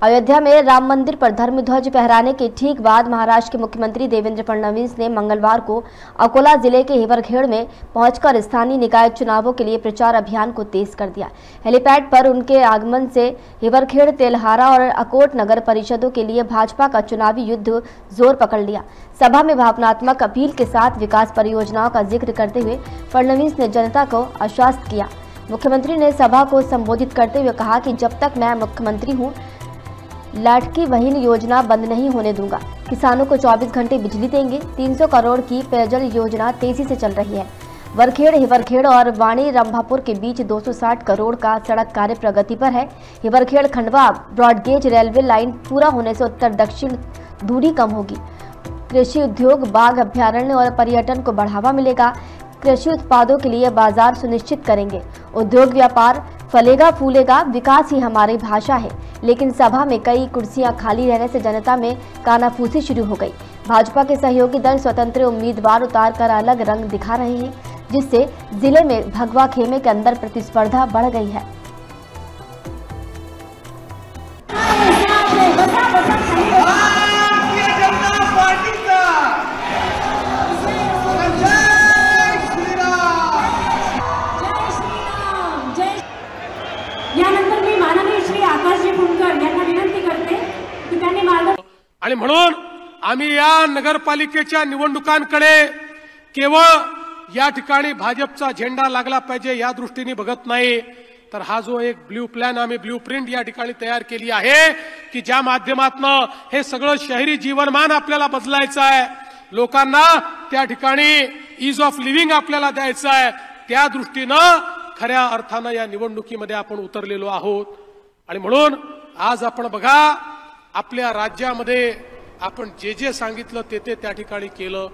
अयोध्या में राम मंदिर पर धर्मध्वज फहराने के ठीक बाद महाराष्ट्र के मुख्यमंत्री देवेंद्र फडणवीस ने मंगलवार को अकोला जिले के हिवरखेड़ में पहुंचकर स्थानीय निकाय चुनावों के लिए प्रचार अभियान को तेज कर दिया। हेलीपैड पर उनके आगमन से हिवरखेड़, तेलहारा और अकोट नगर परिषदों के लिए भाजपा का चुनावी युद्ध जोर पकड़ लिया। सभा में भावनात्मक अपील के साथ विकास परियोजनाओं का जिक्र करते हुए फडणवीस ने जनता को आश्वस्त किया। मुख्यमंत्री ने सभा को संबोधित करते हुए कहा कि जब तक मैं मुख्यमंत्री हूं, लाडकी बहन योजना बंद नहीं होने दूंगा। किसानों को 24 घंटे बिजली देंगे। 300 करोड़ की पेयजल योजना तेजी से चल रही है। वरखेड़, हिवरखेड़ और वाणी रंभापुर के बीच 260 करोड़ का सड़क कार्य प्रगति पर है। Hiwarkhed Khandwa broad gauge railway line पूरा होने से उत्तर दक्षिण दूरी कम होगी। कृषि उद्योग, बाघ अभ्यारण्य और पर्यटन को बढ़ावा मिलेगा। कृषि उत्पादों के लिए बाजार सुनिश्चित करेंगे। उद्योग व्यापार फलेगा फूलेगा, विकास ही हमारी भाषा है। लेकिन सभा में कई कुर्सियां खाली रहने से जनता में कानाफूसी शुरू हो गई। भाजपा के सहयोगी दल स्वतंत्र उम्मीदवार उतारकर अलग रंग दिखा रहे हैं, जिससे जिले में भगवा खेमे के अंदर प्रतिस्पर्धा बढ़ गई है। यानंतर मी माननीय श्री आकाशजी फुंडकर यांना विनंती करते की त्यांनी आणि म्हणून आम्ही या नगरपालिकेच्या निवडणुकांकडे केवळ या ठिकाणी भाजपचा झेंडा लागला पाहिजे या दृष्टीने बघत नाही, तर हा जो एक ब्ल्यू प्लॅन आम्ही ब्ल्यू प्रिंट या ठिकाणी तयार केली आहे की ज्या माध्यमातून हे सगळं शहरी जीवनमान आपल्याला बदलायचं आहे, लोकांना त्या ठिकाणी ईज ऑफ लिव्हिंग आपल्याला द्यायचं आहे, त्या दृष्टीनं खऱ्या अर्थानं या निवडणुकीमध्ये आपण उतरलेलो आहोत। आणि म्हणून आज आपण बघा, आपल्या राज्यामध्ये आपण जे जे सांगितलं ते त्या ठिकाणी केलं।